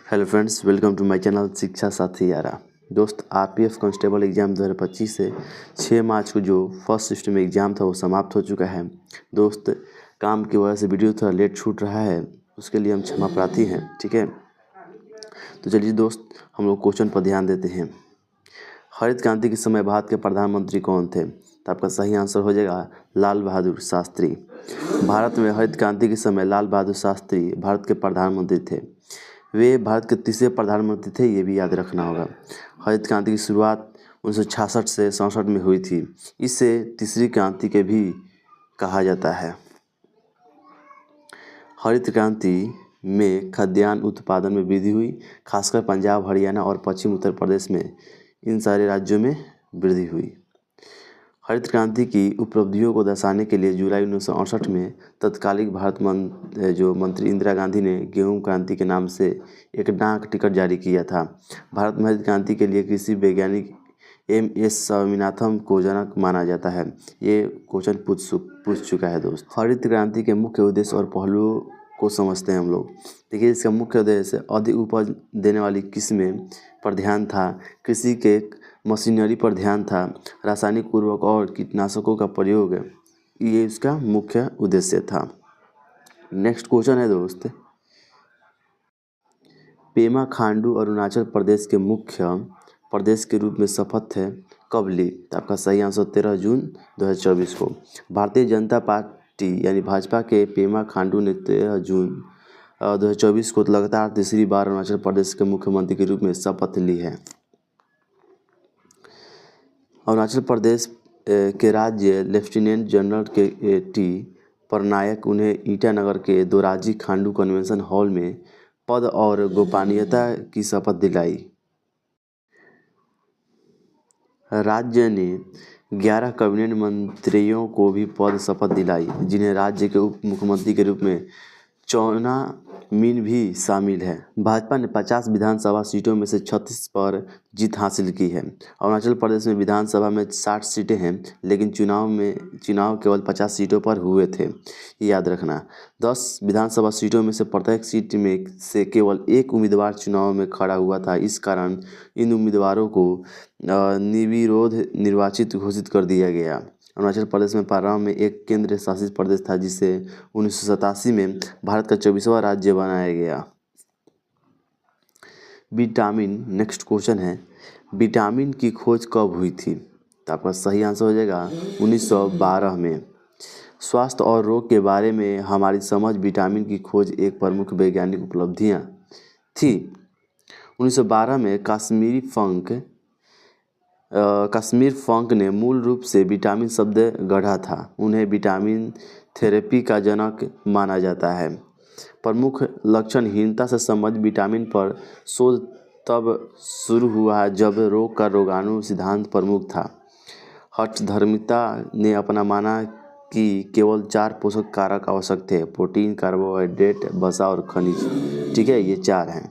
Hello friends, welcome to my channel Shiksha Sathi यारा। दोस्त, RPF constable exam 2025 से 6 मार्च को जो फर्स्ट सिस्टम एग्ज़ाम था वो समाप्त हो चुका है। दोस्त, काम की वजह से वीडियो थोड़ा लेट छूट रहा है, उसके लिए हम क्षमा प्रार्थी हैं। ठीक है, तो चलिए दोस्त, हम लोग क्वेश्चन पर ध्यान देते हैं। हरित क्रांति के समय भारत के प्रधानमंत्री कौन थे? तो आपका सही आंसर हो जाएगा लाल बहादुर शास्त्री। भारत में हरित क्रांति के समय लाल बहादुर शास्त्री भारत के प्रधानमंत्री थे। वे भारत के तीसरे प्रधानमंत्री थे, ये भी याद रखना होगा। हरित क्रांति की शुरुआत 1966 से 67 में हुई थी। इसे तीसरी क्रांति के भी कहा जाता है। हरित क्रांति में खाद्यान्न उत्पादन में वृद्धि हुई, खासकर पंजाब, हरियाणा और पश्चिम उत्तर प्रदेश में। इन सारे राज्यों में वृद्धि हुई। हरित क्रांति की उपलब्धियों को दर्शाने के लिए जुलाई 1968 में तत्कालीन मंत्री इंदिरा गांधी ने गेहूं क्रांति के नाम से एक डाक टिकट जारी किया था। भारत में हरित क्रांति के लिए कृषि वैज्ञानिक एम.एस. स्वामीनाथन को जनक माना जाता है। ये क्वेश्चन पूछ चुका है दोस्त। हरित क्रांति के मुख्य उद्देश्य और पहलुओं को समझते हैं हम लोग। देखिए, इसका मुख्य उद्देश्य अधिक उपज देने वाली किस्में पर ध्यान था, कृषि के मशीनरी पर ध्यान था, रासायनिक उर्वरक और कीटनाशकों का प्रयोग, ये इसका मुख्य उद्देश्य था। नेक्स्ट क्वेश्चन है दोस्त, पेमा खांडू अरुणाचल प्रदेश के मुख्य प्रदेश के रूप में शपथ कब ली? तो आपका सही आंसर 13 जून 2024 को। भारतीय जनता पार्टी यानी भाजपा के पेमा खांडू ने 13 जून 2024 को लगातार तीसरी बार अरुणाचल प्रदेश के मुख्यमंत्री के रूप में शपथ ली है। अरुणाचल प्रदेश के राज्य लेफ्टिनेंट जनरल के टी पटनायक उन्हें ईटानगर के दोराजी खांडू कन्वेंशन हॉल में पद और गोपनीयता की शपथ दिलाई। राज्य ने 11 कैबिनेट मंत्रियों को भी पद शपथ दिलाई, जिन्हें राज्य के उप मुख्यमंत्री के रूप में चुना मीन भी शामिल है। भाजपा ने 50 विधानसभा सीटों में से 36 पर जीत हासिल की है। अरुणाचल प्रदेश में विधानसभा में 60 सीटें हैं, लेकिन चुनाव केवल 50 सीटों पर हुए थे, ये याद रखना। 10 विधानसभा सीटों में से प्रत्येक सीट में से केवल एक उम्मीदवार चुनाव में खड़ा हुआ था। इस कारण इन उम्मीदवारों को निर्विरोध निर्वाचित घोषित कर दिया गया। अरुणाचल प्रदेश में प्रारंभ में एक केंद्र शासित प्रदेश था, जिसे 1987 में भारत का 24वां राज्य बनाया गया। विटामिन, नेक्स्ट क्वेश्चन है, विटामिन की खोज कब हुई थी? तो आपका सही आंसर हो जाएगा 1912 में। स्वास्थ्य और रोग के बारे में हमारी समझ, विटामिन की खोज एक प्रमुख वैज्ञानिक उपलब्धियां थी। 1912 में कश्मीर फंक ने मूल रूप से विटामिन शब्द गढ़ा था। उन्हें विटामिन थेरेपी का जनक माना जाता है। प्रमुख लक्षणहीनता से संबंधित विटामिन पर शोध तब शुरू हुआ जब रोग का रोगाणु सिद्धांत प्रमुख था। हठधर्मिता ने अपना माना कि केवल 4 पोषक कारक आवश्यक थे: प्रोटीन, कार्बोहाइड्रेट, वसा और खनिज। ठीक है, ये 4 हैं।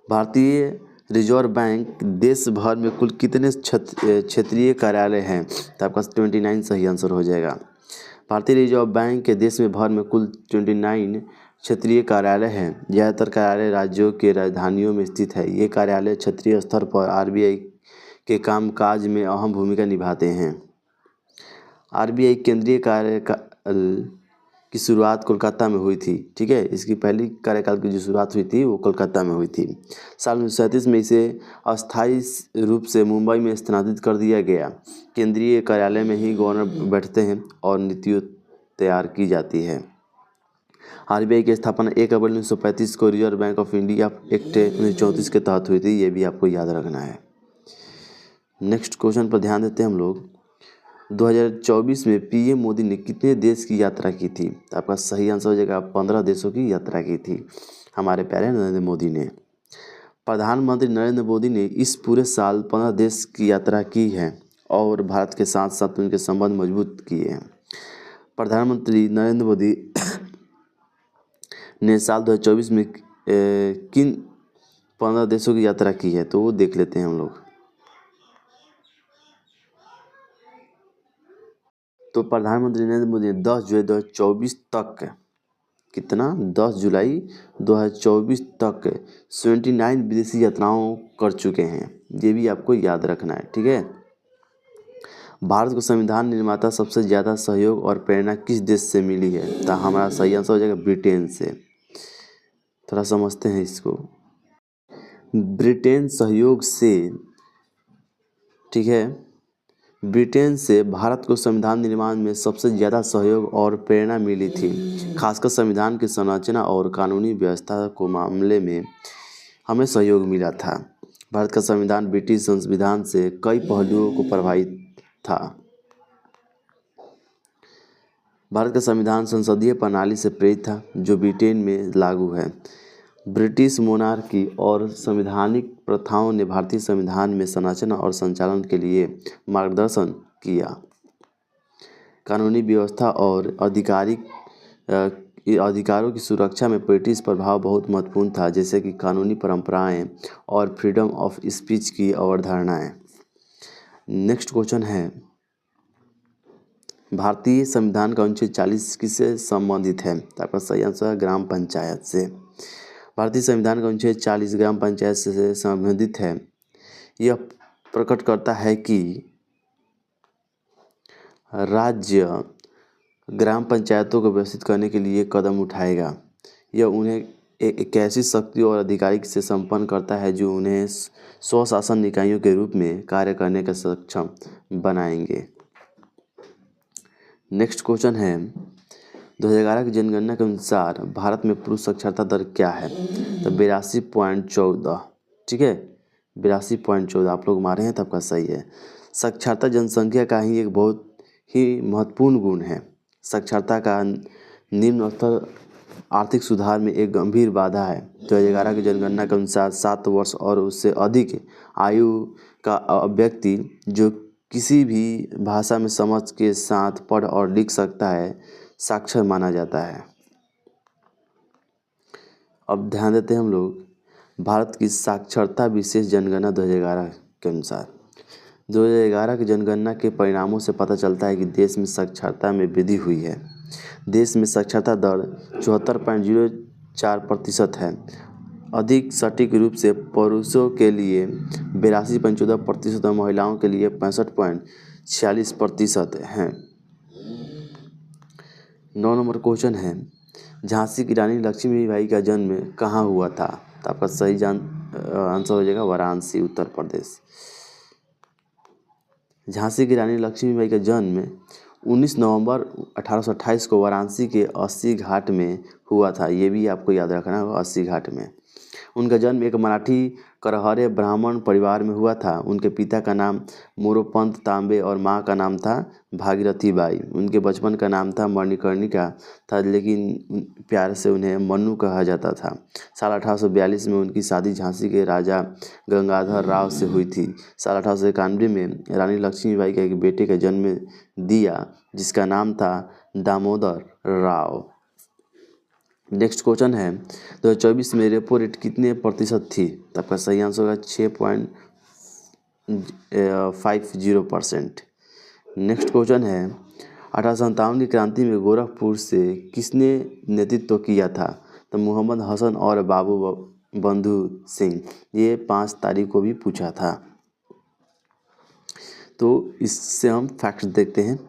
भारतीय रिजर्व बैंक देश भर में कुल कितने क्षेत्रीय कार्यालय हैं? तो आपका 29 सही आंसर हो जाएगा। भारतीय रिजर्व बैंक के देश में भर में कुल 29 क्षेत्रीय कार्यालय हैं। ज़्यादातर कार्यालय राज्यों के राजधानियों में स्थित है। ये कार्यालय क्षेत्रीय स्तर पर आरबीआई के कामकाज में अहम भूमिका निभाते हैं। आरबीआई केंद्रीय कार्यकाल की शुरुआत कोलकाता में हुई थी। ठीक है, इसकी पहली कार्यकाल की जो शुरुआत हुई थी वो कोलकाता में हुई थी। साल 1937 में इसे अस्थायी रूप से मुंबई में स्थानांतरित कर दिया गया। केंद्रीय कार्यालय में ही गवर्नर बैठते हैं और नीतियाँ तैयार की जाती है। आरबीआई की स्थापना 1 अप्रैल 1935 को reserve bank of India act 1934 के तहत हुई थी, ये भी आपको याद रखना है। नेक्स्ट क्वेश्चन पर ध्यान देते हैं हम लोग। 2024 में पीएम मोदी ने कितने देश की यात्रा की थी? तो आपका सही आंसर हो जाएगा 15 देशों की यात्रा की थी हमारे प्यारे नरेंद्र मोदी ने। प्रधानमंत्री नरेंद्र मोदी ने इस पूरे साल 15 देश की यात्रा की है और भारत के साथ साथ उनके संबंध मजबूत किए हैं। प्रधानमंत्री नरेंद्र मोदी ने साल 2024 में किन 15 देशों की यात्रा की है, तो वो देख लेते हैं हम लोग। तो प्रधानमंत्री नरेंद्र मोदी ने 10 जुलाई 2024 तक कितना 10 जुलाई 2024 तक 79 विदेशी यात्राओं कर चुके हैं। ये भी आपको याद रखना है, ठीक है। भारत को संविधान निर्माता सबसे ज़्यादा सहयोग और प्रेरणा किस देश से मिली है? तो हमारा सही आंसर हो जाएगा ब्रिटेन से। थोड़ा समझते हैं इसको। ब्रिटेन सहयोग से, ठीक है, ब्रिटेन से भारत को संविधान निर्माण में सबसे ज़्यादा सहयोग और प्रेरणा मिली थी। खासकर संविधान की संरचना और कानूनी व्यवस्था को मामले में हमें सहयोग मिला था। भारत का संविधान ब्रिटिश संविधान से कई पहलुओं को प्रभावित था। भारत का संविधान संसदीय प्रणाली से प्रेरित था जो ब्रिटेन में लागू है। ब्रिटिश मोनार्की और संवैधानिक प्रथाओं ने भारतीय संविधान में संरचना और संचालन के लिए मार्गदर्शन किया। कानूनी व्यवस्था और अधिकारों की सुरक्षा में ब्रिटिश प्रभाव बहुत महत्वपूर्ण था, जैसे कि कानूनी परंपराएं और फ्रीडम ऑफ स्पीच की अवधारणाएं। नेक्स्ट क्वेश्चन है, भारतीय संविधान का अनुच्छेद 40 किससे संबंधित है? तो आपका सही आंसर है ग्राम पंचायत से। भारतीय संविधान का अनुच्छेद 40 ग्राम पंचायत से संबंधित है। यह प्रकट करता है कि राज्य ग्राम पंचायतों को व्यवस्थित करने के लिए कदम उठाएगा। यह उन्हें एक ऐसी शक्ति और अधिकारी से संपन्न करता है जो उन्हें स्वशासन निकायों के रूप में कार्य करने का सक्षम बनाएंगे। नेक्स्ट क्वेश्चन है, 2011 की जनगणना के अनुसार भारत में पुरुष साक्षरता दर क्या है? तो 82.14, ठीक है, 82.14 आप लोग मारे हैं तो आपका सही है। साक्षरता जनसंख्या का ही एक बहुत ही महत्वपूर्ण गुण है। साक्षरता का निम्न स्तर आर्थिक सुधार में एक गंभीर बाधा है। 2011 की जनगणना के अनुसार 7 वर्ष और उससे अधिक आयु का व्यक्ति जो किसी भी भाषा में समझ के साथ पढ़ और लिख सकता है साक्षर माना जाता है। अब ध्यान देते हैं हम लोग भारत की साक्षरता विशेष जनगणना 2011 के अनुसार। 2011 की जनगणना के परिणामों से पता चलता है कि देश में साक्षरता में वृद्धि हुई है। देश में साक्षरता दर 74.04% है। अधिक सटीक रूप से पुरुषों के लिए 82.14% और महिलाओं के लिए 65.46% है। 9 नंबर क्वेश्चन है, झांसी की रानी लक्ष्मीबाई का जन्म कहाँ हुआ था? तो आपका सही आंसर हो जाएगा वाराणसी, उत्तर प्रदेश। झांसी की रानी लक्ष्मीबाई का जन्म 19 नवंबर 1828 को वाराणसी के अस्सी घाट में हुआ था। ये भी आपको याद रखना होगा, अस्सी घाट में। उनका जन्म एक मराठी करहरे ब्राह्मण परिवार में हुआ था। उनके पिता का नाम मोरोपंत तांबे और माँ का नाम था भागीरथी बाई। उनके बचपन का नाम था मणिकर्णिका था, लेकिन प्यार से उन्हें मन्नू कहा जाता था। साल 1842 में उनकी शादी झांसी के राजा गंगाधर राव से हुई थी। साल 1891 में रानी लक्ष्मीबाई का एक बेटे का जन्म दिया जिसका नाम था दामोदर राव। नेक्स्ट क्वेश्चन है, 2024 में रेपो रेट कितने प्रतिशत थी? तो आपका सही आंसर होगा 6.50%। नेक्स्ट क्वेश्चन है, 1857 की क्रांति में गोरखपुर से किसने नेतृत्व किया था? तो मोहम्मद हसन और बाबू बंधु सिंह। ये 5 तारीख को भी पूछा था। तो इससे हम फैक्ट देखते हैं,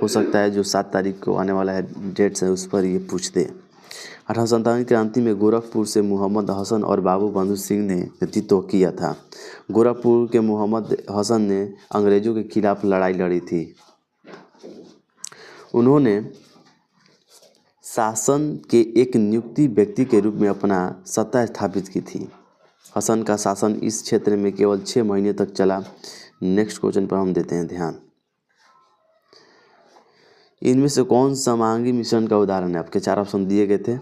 हो सकता है जो 7 तारीख को आने वाला है डेट्स है उस पर ये पूछ दे। 1857 क्रांति में गोरखपुर से मोहम्मद हसन और बाबू बंधु सिंह ने नेतृत्व किया था। गोरखपुर के मोहम्मद हसन ने अंग्रेजों के खिलाफ लड़ाई लड़ी थी। उन्होंने शासन के एक नियुक्ति व्यक्ति के रूप में अपना सत्ता स्थापित की थी। हसन का शासन इस क्षेत्र में केवल 6 महीने तक चला। नेक्स्ट क्वेश्चन पर हम देते हैं ध्यान। इनमें से कौन समांगी मिश्रण का उदाहरण है? आपके 4 ऑप्शन दिए गए थे,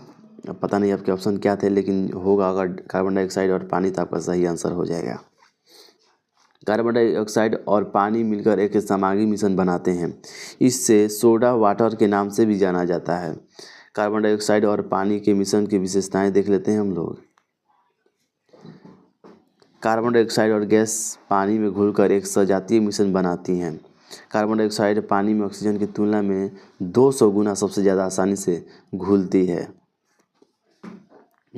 अब पता नहीं आपके ऑप्शन क्या थे, लेकिन होगा अगर कार्बन डाइऑक्साइड और पानी तो आपका सही आंसर हो जाएगा। कार्बन डाइऑक्साइड और पानी मिलकर एक समांगी मिश्रण बनाते हैं। इससे सोडा वाटर के नाम से भी जाना जाता है। कार्बन डाइऑक्साइड और पानी के मिश्रण की विशेषताएं देख लेते हैं हम लोग। कार्बन डाइऑक्साइड और गैस पानी में घुलकर एक सजातीय मिश्रण बनाती हैं। कार्बन डाइऑक्साइड पानी में ऑक्सीजन की तुलना में 200 गुना सबसे ज़्यादा आसानी से घुलती है।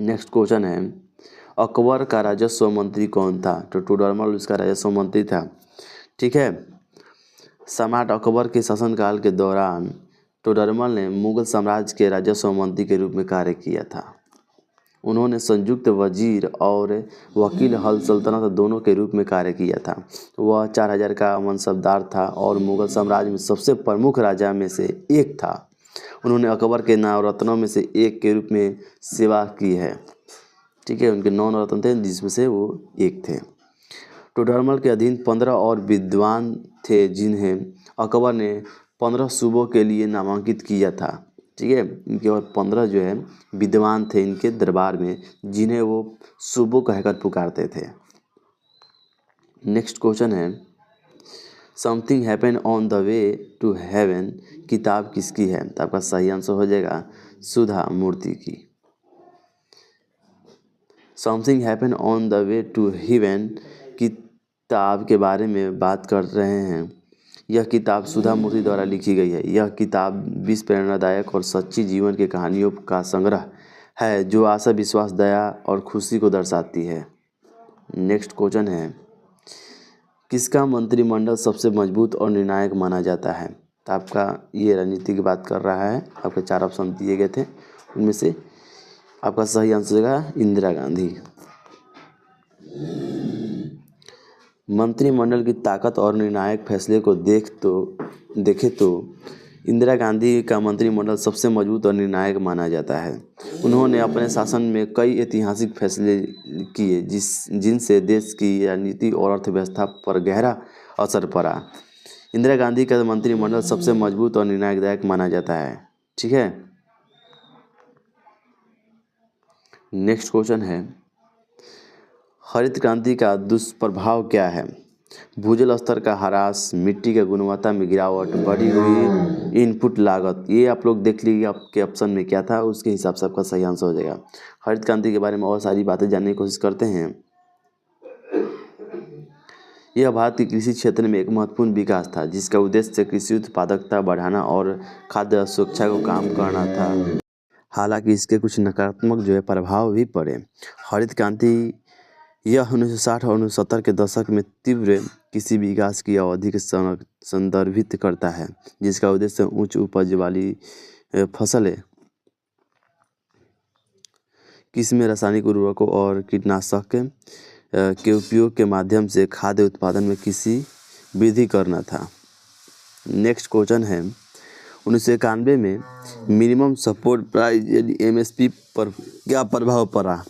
नेक्स्ट क्वेश्चन है, अकबर का राजस्व मंत्री कौन था? तो टोडरमल उसका राजस्व मंत्री था। ठीक है। सम्राट अकबर के शासनकाल के दौरान टोडरमल ने मुगल साम्राज्य के राजस्व मंत्री के रूप में कार्य किया था। उन्होंने संयुक्त वजीर और वकील हल सल्तनत दोनों के रूप में कार्य किया था। वह 4000 का मनसबदार था और मुगल साम्राज्य में सबसे प्रमुख राजा में से एक था। उन्होंने अकबर के 9 रत्नों में से एक के रूप में सेवा की है। ठीक है, उनके 9 रत्न थे जिसमें से वो एक थे। टोडरमल के अधीन 15 और विद्वान थे जिन्हें अकबर ने 15 सूबों के लिए नामांकित किया था। ठीक है, इनके और 15 जो है विद्वान थे इनके दरबार में, जिन्हें वो सूबों कहकर पुकारते थे। नेक्स्ट क्वेश्चन है, something happen on the way to heaven किताब किसकी है? तो आपका सही आंसर हो जाएगा सुधा मूर्ति की। Something happen on the way to heaven किताब के बारे में बात कर रहे हैं। यह किताब सुधा मूर्ति द्वारा लिखी गई है। यह किताब 20 प्रेरणादायक और सच्ची जीवन की कहानियों का संग्रह है जो आशा, विश्वास, दया और खुशी को दर्शाती है। नेक्स्ट क्वेश्चन है, किसका मंत्रिमंडल सबसे मजबूत और निर्णायक माना जाता है? तो आपका ये रणनीति की बात कर रहा है। आपके 4 ऑप्शन दिए गए थे, उनमें से आपका सही आंसर है इंदिरा गांधी। मंत्रिमंडल की ताकत और निर्णायक फैसले को देखें तो इंदिरा गांधी का मंत्रिमंडल सबसे मजबूत और निर्णायक माना जाता है। उन्होंने अपने शासन में कई ऐतिहासिक फैसले किए जिनसे देश की राजनीति और अर्थव्यवस्था पर गहरा असर पड़ा। इंदिरा गांधी का मंत्रिमंडल सबसे मजबूत और निर्णायक माना जाता है। ठीक है। नेक्स्ट क्वेश्चन है, हरित क्रांति का दुष्प्रभाव क्या है? भूजल स्तर का ह्रास, मिट्टी की गुणवत्ता में गिरावट, बढ़ी हुई इनपुट लागत। ये आप लोग देख लीजिए आपके ऑप्शन में क्या था, उसके हिसाब से आपका सही आंसर हो जाएगा। हरित क्रांति के बारे में और सारी बातें जानने की कोशिश करते हैं। यह भारत के कृषि क्षेत्र में एक महत्वपूर्ण विकास था जिसका उद्देश्य कृषि उत्पादकता बढ़ाना और खाद्य सुरक्षा को काम करना था। हालांकि इसके कुछ नकारात्मक जो है प्रभाव भी पड़े। हरित क्रांति यह 1960 और 1970 के दशक में तीव्र कृषि विकास की अवधि को संदर्भित करता है जिसका उद्देश्य उच्च उपज वाली फसलें, किस्में, रासायनिक उर्वरकों और कीटनाशक के उपयोग के माध्यम से खाद्य उत्पादन में कृषि वृद्धि करना था। नेक्स्ट क्वेश्चन है, 1991 में मिनिमम सपोर्ट प्राइस यानी MSP पर क्या प्रभाव पड़ा?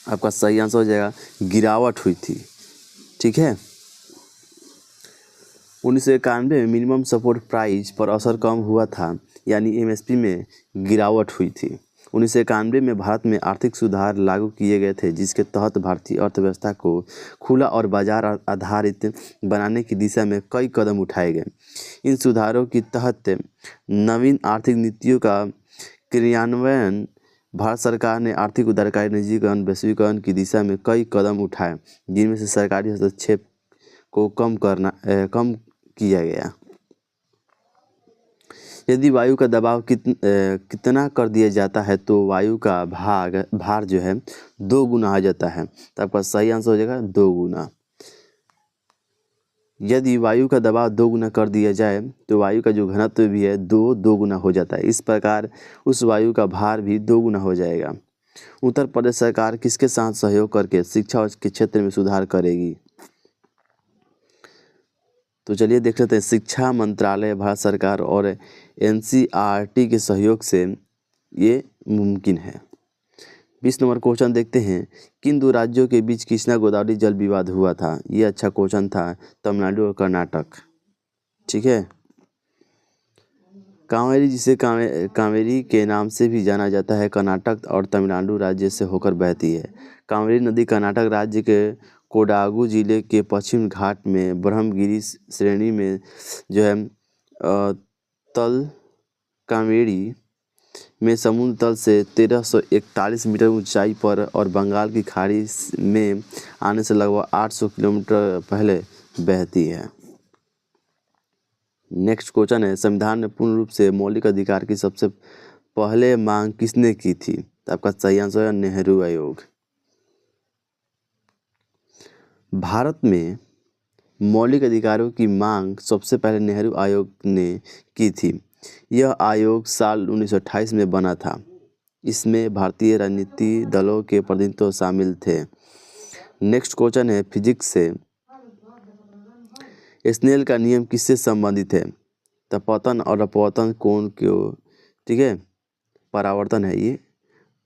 आपका सही आंसर हो जाएगा गिरावट हुई थी। ठीक है। 1991 में मिनिमम सपोर्ट प्राइस पर असर कम हुआ था यानी MSP में गिरावट हुई थी। 1991 में भारत में आर्थिक सुधार लागू किए गए थे जिसके तहत भारतीय अर्थव्यवस्था को खुला और बाजार आधारित बनाने की दिशा में कई कदम उठाए गए। इन सुधारों के तहत नवीन आर्थिक नीतियों का क्रियान्वयन, भारत सरकार ने आर्थिक उदारकारी, निजीकरण, वैश्वीकरण की दिशा में कई कदम उठाए जिनमें से सरकारी हस्तक्षेप को कम किया गया। यदि वायु का दबाव कितना कर दिया जाता है तो वायु का भार जो है 2 गुना हो जाता है। तो आपका सही आंसर हो जाएगा 2 गुना। यदि वायु का दबाव 2 गुना कर दिया जाए तो वायु का जो घनत्व भी है 2 गुना हो जाता है। इस प्रकार उस वायु का भार भी 2 गुना हो जाएगा। उत्तर प्रदेश सरकार किसके साथ सहयोग करके शिक्षा के क्षेत्र में सुधार करेगी? तो चलिए देख लेते हैं। शिक्षा मंत्रालय, भारत सरकार और NCERT के सहयोग से ये मुमकिन है। 20 नंबर क्वेश्चन देखते हैं, किन 2 राज्यों के बीच कृष्णा गोदावरी जल विवाद हुआ था? ये अच्छा क्वेश्चन था, तमिलनाडु और कर्नाटक। ठीक है। कावेरी, जिसे कावेरी के नाम से भी जाना जाता है, कर्नाटक और तमिलनाडु राज्य से होकर बहती है। कावेरी नदी कर्नाटक राज्य के कोडागु जिले के पश्चिम घाट में ब्रह्मगिरी श्रेणी में जो है तल कावेरी में समुद्र तल से 1341 मीटर ऊंचाई पर और बंगाल की खाड़ी में आने से लगभग 800 किलोमीटर पहले बहती है। नेक्स्ट क्वेश्चन है, संविधान में पूर्ण रूप से मौलिक अधिकार की सबसे पहले मांग किसने की थी? तो आपका सही आंसर है नेहरू आयोग। भारत में मौलिक अधिकारों की मांग सबसे पहले नेहरू आयोग ने की थी। यह आयोग साल 1928 में बना था। इसमें भारतीय राजनीतिक दलों के प्रतिनिधित्व शामिल थे। नेक्स्ट क्वेश्चन है फिजिक्स से। स्नेल का नियम किससे संबंधित है? तो पतन और अपवर्तन कोण को, ठीक है, परावर्तन है ये।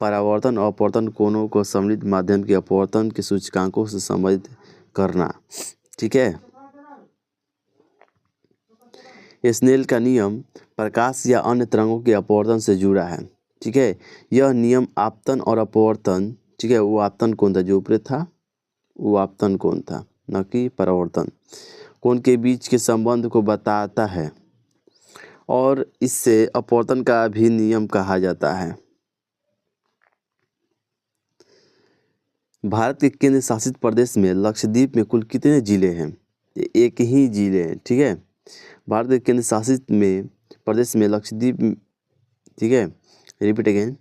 परावर्तन और अपवर्तन कोणों को सम्मिलित माध्यम के अपवर्तन के सूचकांकों से संबंधित करना, ठीक है। स्नेल का नियम प्रकाश या अन्य तरंगों के अपवर्तन से जुड़ा है, ठीक है। यह नियम आपतन और अपवर्तन, ठीक है, वो आपतन कोण था जो ऊपर था, वो आपतन कोण था, न कि परावर्तन कोण के बीच के संबंध को बताता है और इससे अपवर्तन का भी नियम कहा जाता है। भारत के केंद्र शासित प्रदेश में लक्षद्वीप में कुल कितने जिले हैं? एक ही जिले हैं, ठीक है। भारत के केंद्र शासित में प्रदेश में लक्षद्वीप, ठीक है, रिपीट अगेन,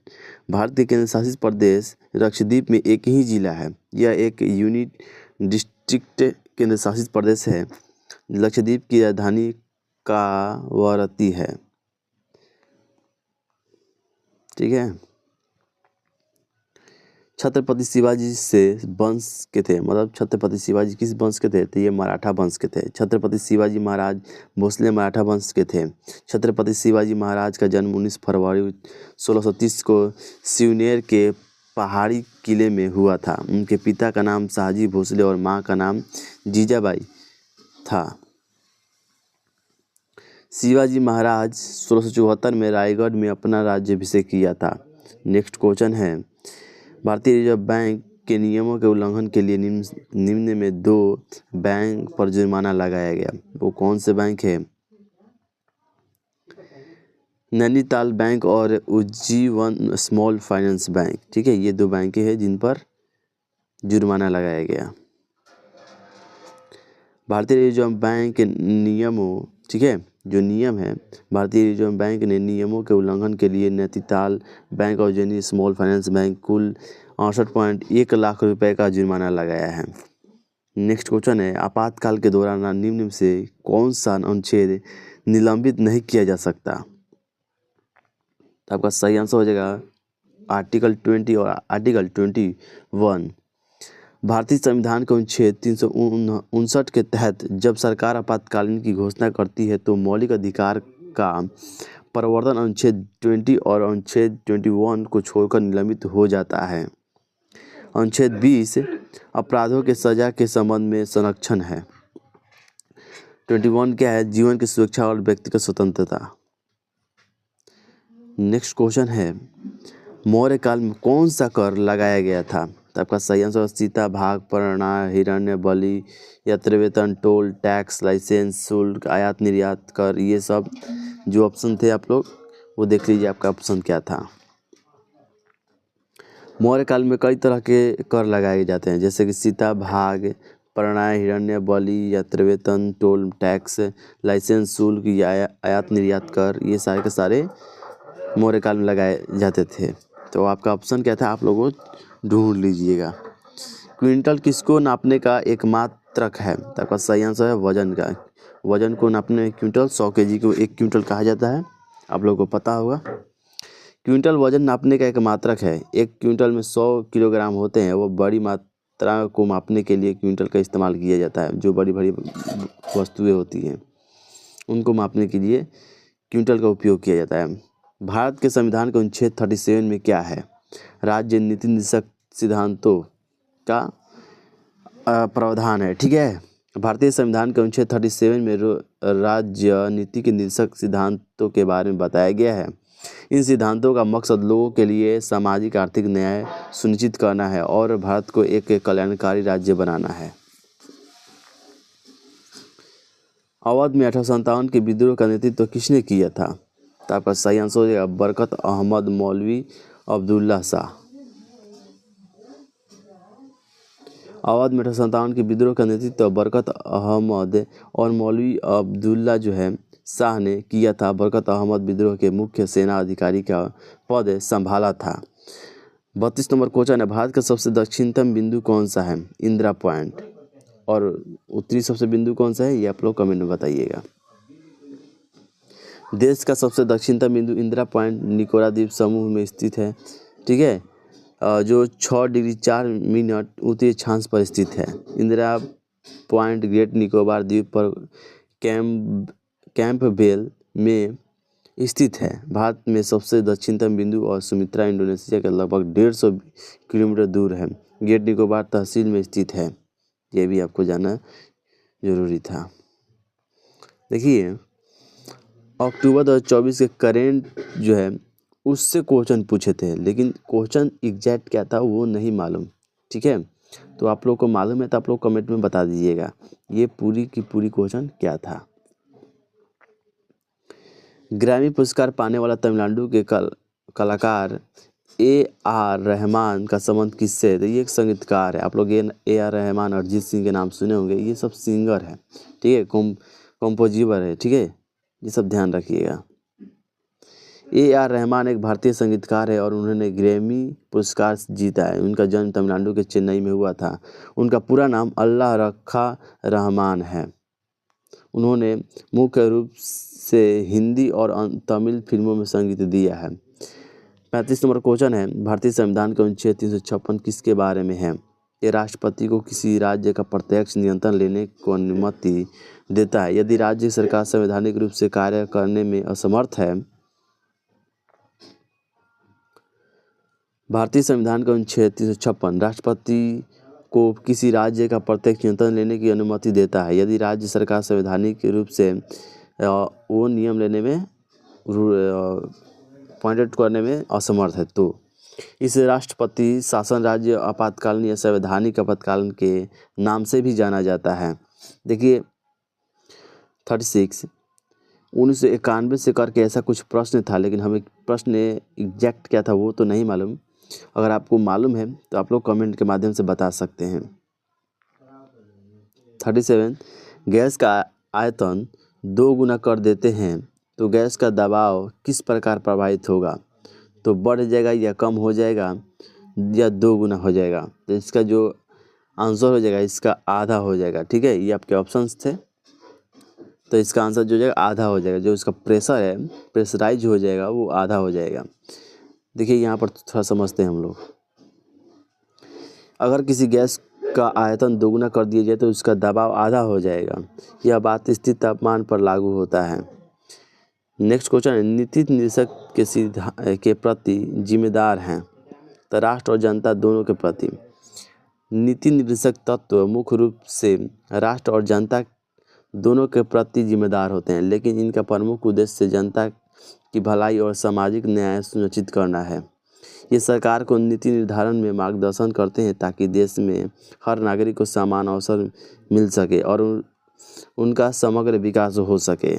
भारत के केंद्र शासित प्रदेश लक्षद्वीप में एक ही जिला है। यह एक यूनिट डिस्ट्रिक्ट केंद्र शासित प्रदेश है। लक्षद्वीप की राजधानी कावरत्ती है, ठीक है। छत्रपति शिवाजी से वंश के थे, मतलब छत्रपति शिवाजी किस वंश के थे? तो ये मराठा वंश के थे। छत्रपति शिवाजी महाराज भोसले मराठा वंश के थे। छत्रपति शिवाजी महाराज का जन्म 19 फरवरी 1630 को सिवनेर के पहाड़ी किले में हुआ था। उनके पिता का नाम शाहजी भोसले और माँ का नाम जीजाबाई था। शिवाजी महाराज 1674 में रायगढ़ में अपना राज्याभिषेक किया था। नेक्स्ट क्वेश्चन है, भारतीय रिजर्व बैंक के नियमों के उल्लंघन के लिए निम्न में 2 बैंक पर जुर्माना लगाया गया। वो कौन से बैंक है? नैनीताल बैंक और उज्जीवन स्मॉल फाइनेंस बैंक, ठीक है, ये 2 बैंक हैं जिन पर जुर्माना लगाया गया। भारतीय रिजर्व बैंक के नियमों, ठीक है, जो नियम है, भारतीय रिजर्व बैंक ने नियमों के उल्लंघन के लिए नैनीताल बैंक और उज्जैन स्मॉल फाइनेंस बैंक कुल 68.1 लाख रुपए का जुर्माना लगाया है। नेक्स्ट क्वेश्चन है, आपातकाल के दौरान निम्न से कौन सा अनुच्छेद निलंबित नहीं किया जा सकता? तो आपका सही आंसर हो जाएगा आर्टिकल 20 और आर्टिकल 21। भारतीय संविधान के अनुच्छेद 359 के तहत जब सरकार आपातकालीन की घोषणा करती है तो मौलिक अधिकार का प्रवर्तन अनुच्छेद 20 और अनुच्छेद 21 को छोड़कर निलंबित हो जाता है। अनुच्छेद 20 अपराधों के सजा के संबंध में संरक्षण है। 21 क्या है? जीवन की सुरक्षा और व्यक्तिगत स्वतंत्रता। नेक्स्ट क्वेश्चन है, मौर्य काल में कौन सा कर लगाया गया था? तो आपका सही आंसर सीता भाग, प्रणाय, हिरण्य बलि, यात्री वेतन, टोल टैक्स, लाइसेंस शुल्क, आयात निर्यात कर, ये सब जो ऑप्शन थे आप लोग वो देख लीजिए आपका ऑप्शन क्या था। मौर्य काल में कई तरह के कर लगाए जाते हैं, जैसे कि सीता भाग, प्रणाय, हिरण्य बलि, यात्री वेतन, टोल टैक्स, लाइसेंस शुल्क या आयात निर्यात कर, ये सारे के सारे मौर्य काल में लगाए जाते थे। तो आपका ऑप्शन क्या था आप लोगों ढूंढ लीजिएगा। क्विंटल किसको नापने का एक मात्रक है? तो आपका सही आंसर है वजन का। वजन को नापने क्विंटल, 100 kg को 1 क्विंटल कहा जाता है, आप लोगों को पता होगा। क्विंटल वजन नापने का एक मात्रक है। 1 क्विंटल में 100 किलोग्राम होते हैं। वो बड़ी मात्रा को मापने के लिए क्विंटल का इस्तेमाल किया जाता है। जो बड़ी बड़ी वस्तुएं होती हैं उनको मापने के लिए क्विंटल का उपयोग किया जाता है। भारत के संविधान के अनुच्छेद 37 में क्या है? राज्य नीति निर्देशक सिद्धांतों का प्रावधान है, ठीक है। भारतीय संविधान के अनुच्छेद 37 में राज्य नीति के निर्देशक सिद्धांतों के बारे में बताया गया है। इन सिद्धांतों का मकसद लोगों के लिए सामाजिक आर्थिक न्याय सुनिश्चित करना है और भारत को एक कल्याणकारी राज्य बनाना है। अवध में 1857 के विद्रोह का नेतृत्व किसने किया था? तो आपका सही आंसर हो जाएगा बरकत अहमद मौलवी अब्दुल्ला शाह। अवध में 1857 के विद्रोह का नेतृत्व बरकत अहमद और मौलवी अब्दुल्ला जो है शाह ने किया था। बरकत अहमद विद्रोह के मुख्य सेना अधिकारी का पद संभाला था। 32 नंबर क्वेश्चन है, भारत का सबसे दक्षिणतम बिंदु कौन सा है? इंदिरा पॉइंट। और उत्तरी सबसे बिंदु कौन सा है, ये आप लोग कमेंट में बताइएगा। देश का सबसे दक्षिणतम बिंदु इंदिरा पॉइंट निकोबार द्वीप समूह में स्थित है, ठीक है, जो 6 डिग्री 4 मिनट उत्तरी अक्षांश पर स्थित है। इंदिरा पॉइंट ग्रेट निकोबार द्वीप पर कैंपबेल में स्थित है। भारत में सबसे दक्षिणतम बिंदु और सुमात्रा इंडोनेशिया के लगभग 150 किलोमीटर दूर है। ग्रेट निकोबार तहसील में स्थित है, ये भी आपको जानना जरूरी था। देखिए, अक्टूबर 2024 के करेंट जो है उससे क्वेश्चन पूछे थे, लेकिन क्वेश्चन एग्जैक्ट क्या था वो नहीं मालूम, ठीक है। तो आप लोग को मालूम है तो आप लोग कमेंट में बता दीजिएगा ये पूरी की पूरी क्वेश्चन क्या था। ग्रैमी पुरस्कार पाने वाला तमिलनाडु के कलाकार AR रहमान का संबंध किससे है? तो ये एक संगीतकार है। आप लोग AR रहमान, अरिजीत सिंह के नाम सुने होंगे, ये सब सिंगर है, ठीक है, कंपोजिटर है, ठीक है, ये सब ध्यान रखिएगा। AR रहमान एक भारतीय संगीतकार है और उन्होंने ग्रैमी पुरस्कार जीता है। उनका जन्म तमिलनाडु के चेन्नई में हुआ था। उनका पूरा नाम अल्लाह रखा रहमान है। उन्होंने मुख्य रूप से हिंदी और तमिल फिल्मों में संगीत दिया है। 35 नंबर क्वेश्चन है, भारतीय संविधान का अनुच्छेद 356 किसके बारे में है? ये राष्ट्रपति को किसी राज्य का प्रत्यक्ष नियंत्रण लेने को अनुमति देता है यदि राज्य सरकार संवैधानिक रूप से कार्य करने में असमर्थ है। भारतीय संविधान का अनुच्छेद 356 राष्ट्रपति को किसी राज्य का प्रत्यक्ष नियंत्रण लेने की अनुमति देता है यदि राज्य सरकार संवैधानिक रूप से वो नियम लेने में पॉइंट करने में असमर्थ है। तो इस राष्ट्रपति शासन राज्य आपातकालीन या संवैधानिक आपातकालीन के नाम से भी जाना जाता है। देखिए 36 1991 से करके ऐसा कुछ प्रश्न था, लेकिन हमें प्रश्न एग्जैक्ट क्या था वो तो नहीं मालूम। अगर आपको मालूम है तो आप लोग कमेंट के माध्यम से बता सकते हैं। 37 गैस का आयतन 2 गुना कर देते हैं तो गैस का दबाव किस प्रकार प्रभावित होगा? तो बढ़ जाएगा या कम हो जाएगा या 2 गुना हो जाएगा? तो इसका जो आंसर हो जाएगा इसका आधा हो जाएगा, ठीक है, ये आपके ऑप्शंस थे। तो इसका आंसर जो हो जाएगा आधा हो जाएगा। जो इसका प्रेशर है, प्रेशराइज हो जाएगा, वो आधा हो जाएगा। देखिए यहाँ पर थोड़ा समझते हैं हम लोग। अगर किसी गैस का आयतन 2 गुना कर दिया जाए तो उसका दबाव आधा हो जाएगा। यह बात स्थिर तापमान पर लागू होता है। नेक्स्ट क्वेश्चन है, नीति निर्देशक के प्रति जिम्मेदार हैं? तो राष्ट्र और जनता दोनों के प्रति। नीति निर्देशक तत्व मुख्य रूप से राष्ट्र और जनता दोनों के प्रति जिम्मेदार होते हैं, लेकिन इनका प्रमुख उद्देश्य जनता की भलाई और सामाजिक न्याय सुनिश्चित करना है। ये सरकार को नीति निर्धारण में मार्गदर्शन करते हैं ताकि देश में हर नागरिक को समान अवसर मिल सके और उनका समग्र विकास हो सके।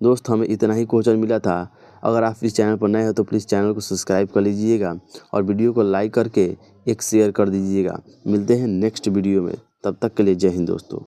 दोस्त, हमें इतना ही क्वेश्चन मिला था। अगर आप इस चैनल पर नए हो तो प्लीज़ चैनल को सब्सक्राइब कर लीजिएगा और वीडियो को लाइक करके एक शेयर कर दीजिएगा। मिलते हैं नेक्स्ट वीडियो में, तब तक के लिए जय हिंद दोस्तों।